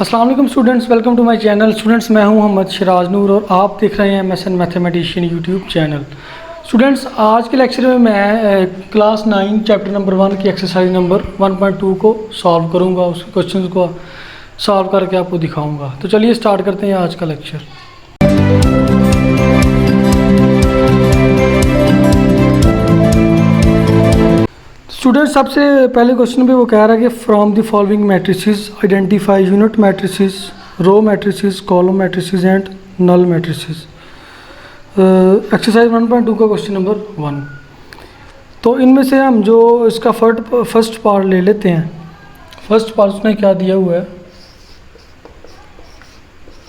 अस्सलाम वालेकुम students, welcome to my channel. Students, मैं हूं मोहम्मद सिराज नूर और आप देख रहे हैं MSN mathematician YouTube channel. Students, आज के लेक्चर में मैं क्लास 9 चैप्टर नंबर 1 की एक्सरसाइज नंबर 1.2 को सॉल्व करूंगा। उस क्वेश्चन को सॉल्व करके आपको दिखाऊंगा। तो चलिए स्टार्ट करते हैं आज का लेक्चर। स्टूडेंट्स, सबसे पहले क्वेश्चन पे वो कह रहा है कि from the following matrices identify unit matrices, row matrices, column matrices and null matrices. Exercise 1.2 का क्वेश्चन नंबर 1। तो इनमें से हम जो इसका फर्स्ट पार्ट ले लेते हैं। फर्स्ट पार्ट उसने क्या दिया हुआ है,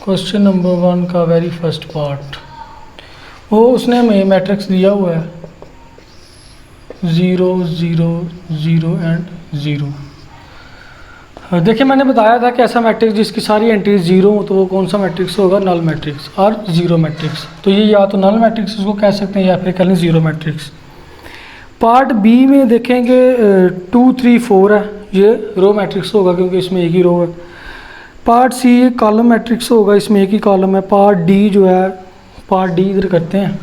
क्वेश्चन नंबर 1 का वेरी फर्स्ट पार्ट, वो उसने हमें मैट्रिक्स दिया हुआ है 0 0 0 एंड 0। देखिए, मैंने बताया था कि ऐसा मैट्रिक्स जिसकी सारी एंट्रीज 0 हो तो वो कौन सा मैट्रिक्स होगा, नल मैट्रिक्स और 0 मैट्रिक्स। तो ये या तो नल मैट्रिक्स उसको कह सकते हैं या फिर कह लें 0 मैट्रिक्स। पार्ट बी में देखेंगे 2 3 4 है, ये रो मैट्रिक्स होगा क्योंकि इसमें एक ही रो है। पार्ट सी कॉलम मैट्रिक्स होगा, इसमें एक ही कॉलम है। पार्ट डी जो है, पार्ट डी इधर करते हैं।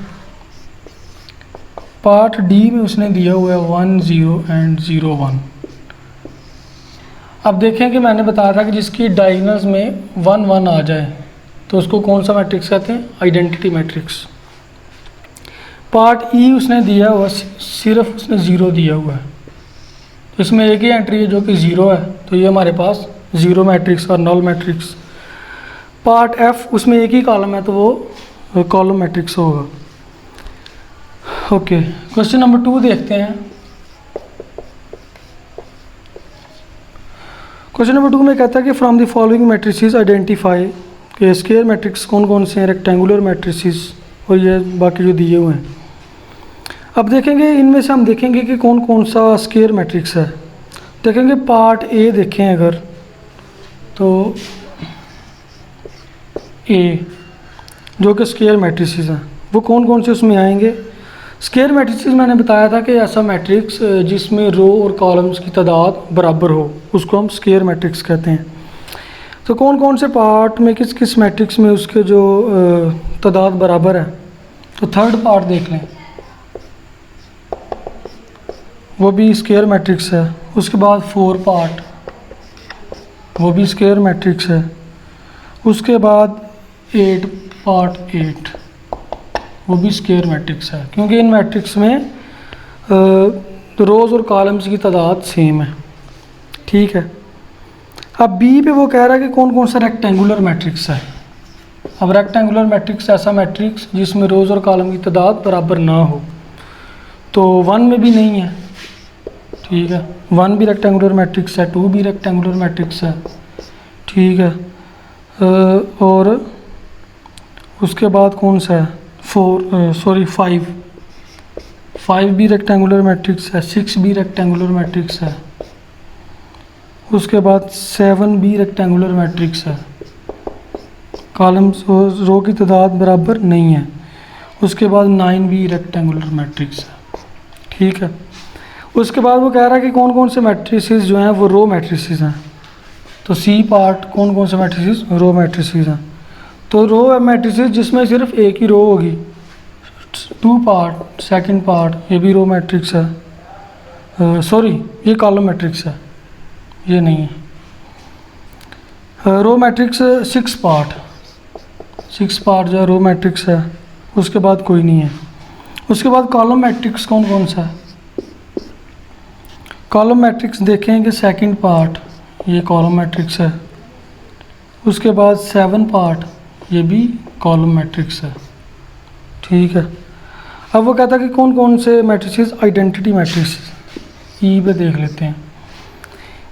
पार्ट डी में उसने दिया हुआ है 1 0 एंड 0 1। अब देखें कि मैंने बताया था कि जिसकी डायगोनल्स में 1 1 आ जाए तो उसको कौन सा मैट्रिक्स कहते हैं, आइडेंटिटी मैट्रिक्स। पार्ट ई उसने दिया हुआ, सिर्फ उसने 0 दिया हुआ है, तो इसमें एक ही एंट्री है जो कि 0 है, तो ये हमारे पास 0 मैट्रिक्स और नल मैट्रिक्स। पार्ट एफ उसमें एक ही कॉलम है तो वो कॉलम मैट्रिक्स होगा। ओके, क्वेश्चन नंबर 2 देखते हैं। क्वेश्चन नंबर 2 में कहता है कि from the following matrices identify के स्क्वायर मैट्रिक्स कौन कौन से हैं, रेक्टेंगुलर मैट्रिसेस और ये बाकी जो दिए हुए हैं। अब देखेंगे इनमें से हम देखेंगे कि कौन कौन सा स्क्वायर मैट्रिक्स है। देखेंगे पार्ट ए देखें अगर तो ए जो कि स्क्वायर मैट्रिसेस हैं वो कौन कौन से उसमें आएंगे। स्क्वायर मैट्रिसेस मैंने बताया था कि ऐसा मैट्रिक्स जिसमें रो और कॉलम्स की तादाद बराबर हो उसको हम स्क्वायर मैट्रिक्स कहते हैं। तो कौन कौन से पार्ट में किस किस मैट्रिक्स में उसके जो तादाद बराबर है, तो थर्ड पार्ट देख लें, वो भी स्क्वायर मैट्रिक्स है। उसके बाद 4 पार्ट, वो भी स्क्वायर मैट्रिक्स है। उसके बाद 8 पार्ट 8, वो भी स्क्वायर मैट्रिक्स है क्योंकि इन मैट्रिक्स में रोज़ और कॉलम्स की तादाद सेम है। ठीक है। अब बी पे वो कह रहा है कि कौन कौन सा रेक्टेंगुलर मैट्रिक्स है। अब रेक्टेंगुलर मैट्रिक्स ऐसा मैट्रिक्स जिसमें रोज़ और कॉलम की तादाद बराबर ना हो, तो 1 में भी नहीं है। ठीक है, 1 भी रेक्टेंगुलर मैट्रिक्स है, 2 भी रेक्टेंगुलर मैट्रिक्स है। ठीक है, और उसके बाद कौन सा है, 5 भी रेक्टेंगुलर मैट्रिक्स है, 6 भी रेक्टेंगुलर मैट्रिक्स है। उसके बाद 7 भी रेक्टेंगुलर मैट्रिक्स है, कॉलम्स और रो की तादाद बराबर नहीं है। उसके बाद 9 भी रेक्टेंगुलर मैट्रिक्स है। ठीक है। उसके बाद वो कह रहा है कि कौन कौन से मैट्रिसेस जो हैं वो रो मैट्रिसेस हैं। तो सी पार्ट कौन कौन से मैट्रिसेस, रो मैट्रिसेस हैं। तो रो मैट्रिसेस जिसमें सिर्फ एक ही रो होगी। 2 पार्ट, सेकंड पार्ट, ये भी रो मैट्रिक्स है। सॉरी, ये कॉलम मैट्रिक्स है, ये नहीं है। रो मैट्रिक्स 6 पार्ट जो रो मैट्रिक्स है। उसके बाद कोई नहीं है। उसके बाद कॉलम मैट्रिक्स कौन कौन सा है। कॉलम मैट्रिक्स देखेंगे सेकंड पार्ट, ये कॉलम मैट्रिक्स है। उसके बाद 7 पार्ट, ये भी कॉलम मैट्रिक्स है। ठीक है। अब वो कहता है कि कौन कौन से मैट्रिसेस आइडेंटिटी मैट्रिक्स, ई पे देख लेते हैं।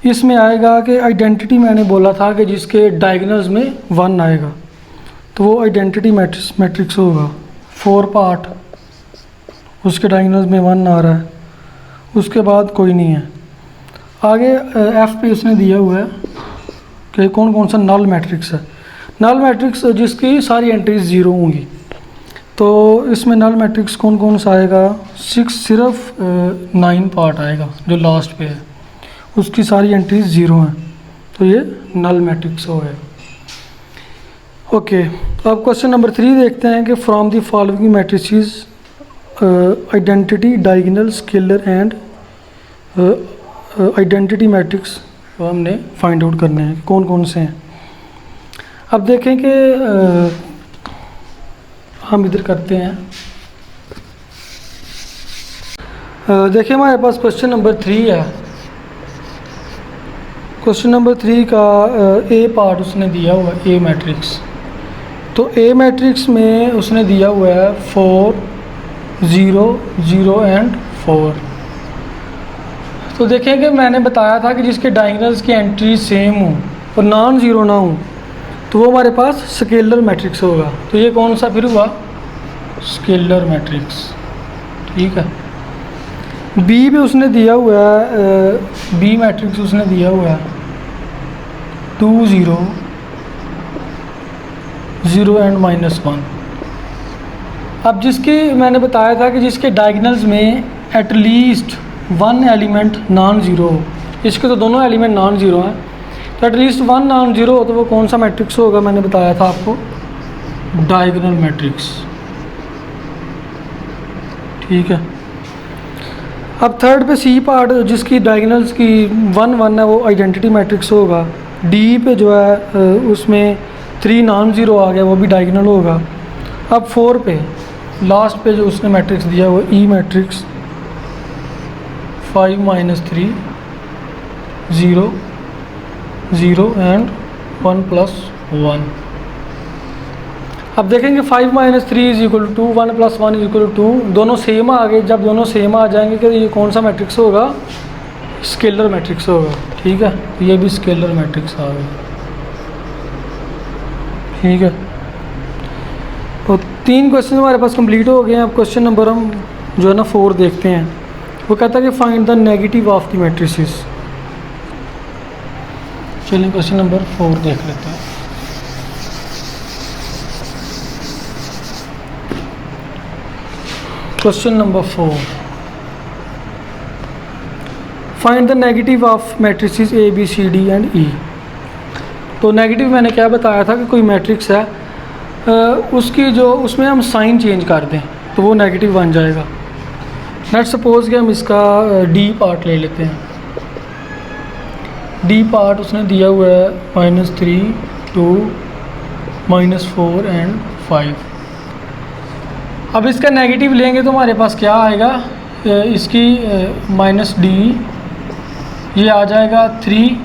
इसमें आएगा कि आइडेंटिटी मैंने बोला था कि जिसके डायगोनल्स में 1 आएगा तो वो आइडेंटिटी मैट्रिक्स होगा। 4 पार्ट, उसके डायगोनल्स में 1 आ रहा है। उसके बाद कोई नहीं है। आगे एफ पे उसने दिया हुआ है कि कौन कौन सा नल मैट्रिक्स है। नल मैट्रिक्स जिसकी सारी एंट्रीज 0 होंगी। तो इसमें नल मैट्रिक्स कौन कौन सा आएगा, 6 सिर्फ 9 पार्ट आएगा जो लास्ट पे है, उसकी सारी एंट्रीज 0 हैं, तो ये नल मैट्रिक्स हो गया। ओके, तो अब क्वेश्चन नंबर 3 देखते हैं कि from the following matrices identity, diagonal, scalar and identity matrix हमने फाइंड आउट करने हैं, कौन कौन से हैं। अब देखें कि हम इधर करते हैं। देखिए हमारे पास क्वेश्चन नंबर 3 है। क्वेश्चन नंबर 3 का ए पार्ट उसने दिया हुआ है, ए मैट्रिक्स। तो ए मैट्रिक्स में उसने दिया हुआ है 4 0 0 एंड 4। तो देखें कि मैंने बताया था कि जिसके डायगोनल्स की एंट्री सेम हो और नॉन ज़ीरो ना हो तो वो हमारे पास स्केलर मैट्रिक्स होगा। तो ये कौन सा फिर हुआ, स्केलर मैट्रिक्स। ठीक है। बी पे उसने दिया हुआ है, बी मैट्रिक्स उसने दिया हुआ है 2 0 0 एंड -1। अब जिसकी मैंने बताया था कि जिसके डायगोनल्स में एटलीस्ट 1 एलिमेंट नॉन ज़ीरो हो, इसके तो दोनों एलिमेंट नॉन ज़ीरो हैं, तो एटलीस्ट 1 नॉन ज़ीरो हो तो वो कौन सा मैट्रिक्स होगा, मैंने बताया था आपको डायगोनल मैट्रिक्स। ठीक है। अब थर्ड पे सी पार्ट जिसकी डायगोनल्स की 1 1 है वो आइडेंटिटी मैट्रिक्स होगा। डी पे जो है उसमें 3 नॉन ज़ीरो आ गया, वो भी डायगोनल होगा। अब 4 पे लास्ट पे जो उसने मैट्रिक्स दिया वो ई मैट्रिक्स 5 -3 0 0 एंड 1 + 1। अब देखेंगे 5 - 3 = 2, 1 + 1 = 2, दोनों सेम आ गए। जब दोनों सेम आ जाएंगे कि ये कौन सा मैट्रिक्स होगा, स्केलर मैट्रिक्स होगा। ठीक है, तो ये भी स्केलर मैट्रिक्स आ गया। ठीक है, तो 3 क्वेश्चन हमारे पास कंप्लीट हो गए हैं। अब क्वेश्चन नंबर हम जो है ना 4 देखते हैं। वो कहता है कि find the negative of the matrices. चलिए क्वेश्चन नंबर 4 देख लेते हैं। Question number 4, find the negative of matrices A B C D and E. तो नेगेटिव मैंने क्या बताया था कि कोई मैट्रिक्स है उसकी जो उसमें हम साइन चेंज कर दें तो वो नेगेटिव बन जाएगा। लेट सपोज कि हम इसका डी पार्ट ले लेते हैं। डी पार्ट उसने दिया हुआ है -3 2 -4 एंड 5। अब इसका नेगेटिव लेंगे तो हमारे पास क्या आएगा, इसकी -d ये आ जाएगा 3,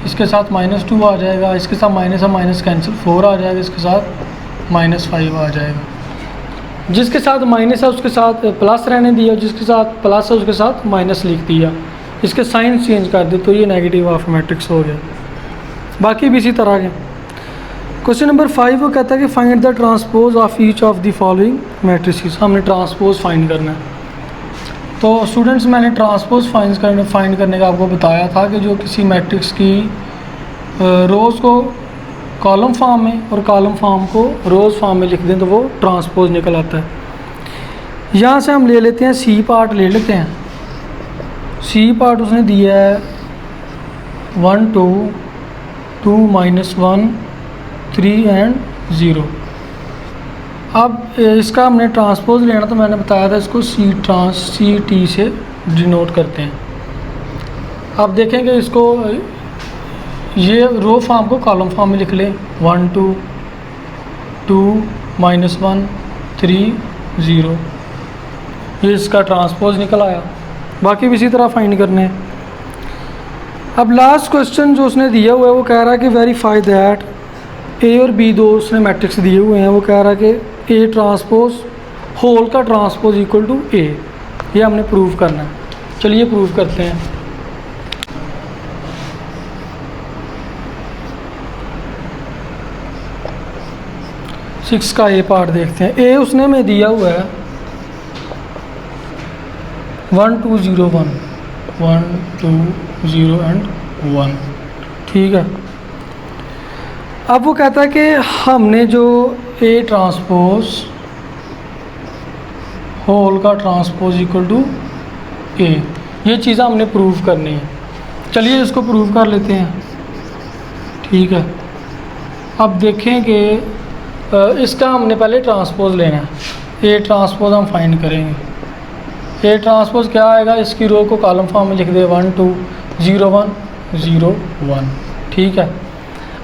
इसके साथ -2 आ जाएगा, इसके साथ माइनस है माइनस कैंसिल 4 आ जाएगा, इसके साथ -5 आ जाएगा। जिसके साथ माइनस है उसके साथ प्लस रहने दिया, जिसके साथ प्लस है उसके साथ माइनस लिख दिया, इसके साइन चेंज कर दे तो ये नेगेटिव ऑफ मैट्रिक्स हो गया। बाकी भी इसी तरह के। क्वेश्चन नंबर 5 वो कहता है कि find the transpose of each of the following matrices. हमने ट्रांसपोज फाइंड करना है। तो स्टूडेंट्स मैंने ट्रांसपोज फाइंड करने का आपको बताया था कि जो किसी मैट्रिक्स की रोज़ को कॉलम फॉर्म में और कॉलम फॉर्म को रोज़ फॉर्म में लिख दें तो वो ट्रांसपोज निकल आता है। यहाँ से हम ले लेते हैं सी पार्ट ले लेते हैं। सी पार्ट उसने दिया है 1 2 2 -1 3 एंड 0। अब इसका हमने ट्रांसपोज लेना तो मैंने बताया था इसको सी टी से डिनोट करते हैं। अब देखेंगे इसको ये रो फॉर्म को कॉलम फॉर्म में लिख लें 1 2 2 -1 3 0, ये इसका ट्रांसपोज निकल आया। बाकी भी इसी तरह फाइंड करने हैं। अब लास्ट क्वेश्चन जो उसने दिया हुआ है वो कह रहा है कि वेरीफाई दैट ए और बी दो उसने मैट्रिक्स दिए हुए हैं। वो कह रहा है कि ए ट्रांसपोज होल का ट्रांसपोज इक्वल टू ए, ये हमने प्रूव करना है। चलिए प्रूव करते हैं। सिक्स का ए पार्ट देखते हैं। ए उसने में दिया हुआ है 1 2 0 1 1 2 0 एंड 1। ठीक है। अब वो कहता है कि हमने जो ए ट्रांसपोज होल का ट्रांसपोज इक्वल टू ए, ये चीज़ें हमने प्रूव करनी है। चलिए इसको प्रूव कर लेते हैं। ठीक है। अब देखें कि इसका हमने पहले ट्रांसपोज लेना है। ए ट्रांसपोज हम फाइंड करेंगे। ए ट्रांसपोज क्या आएगा, इसकी रो को कॉलम फॉर्म में लिख दे 1 2 0 1 0 1, ठीक है।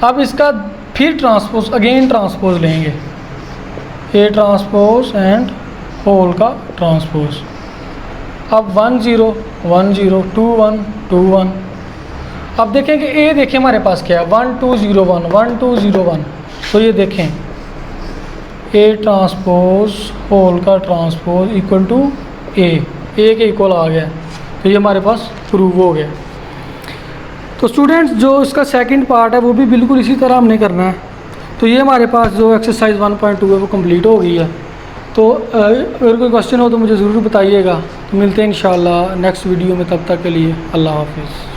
अब इसका फिर ट्रांसपोज, अगेन ट्रांसपोज लेंगे, ए ट्रांसपोज एंड होल का ट्रांसपोज। अब 1 0 1 0 2 1 2 1। अब देखें कि ए देखें हमारे पास क्या है, 1 2 0 1 1 2 0 1। तो ये देखें ए ट्रांसपोज होल का ट्रांसपोज इक्वल टू ए के इक्वल आ गया। तो ये हमारे पास प्रूव हो गया। तो स्टूडेंट्स जो इसका सेकंड पार्ट है वो भी बिल्कुल इसी तरह हमने करना है। तो ये हमारे पास जो एक्सरसाइज 1.2 है वो कंप्लीट हो गई है। तो अगर कोई क्वेश्चन हो तो मुझे ज़रूर बताइएगा। तो मिलते हैं इंशाल्लाह नेक्स्ट वीडियो में, तब तक के लिए अल्लाह हाफिज़।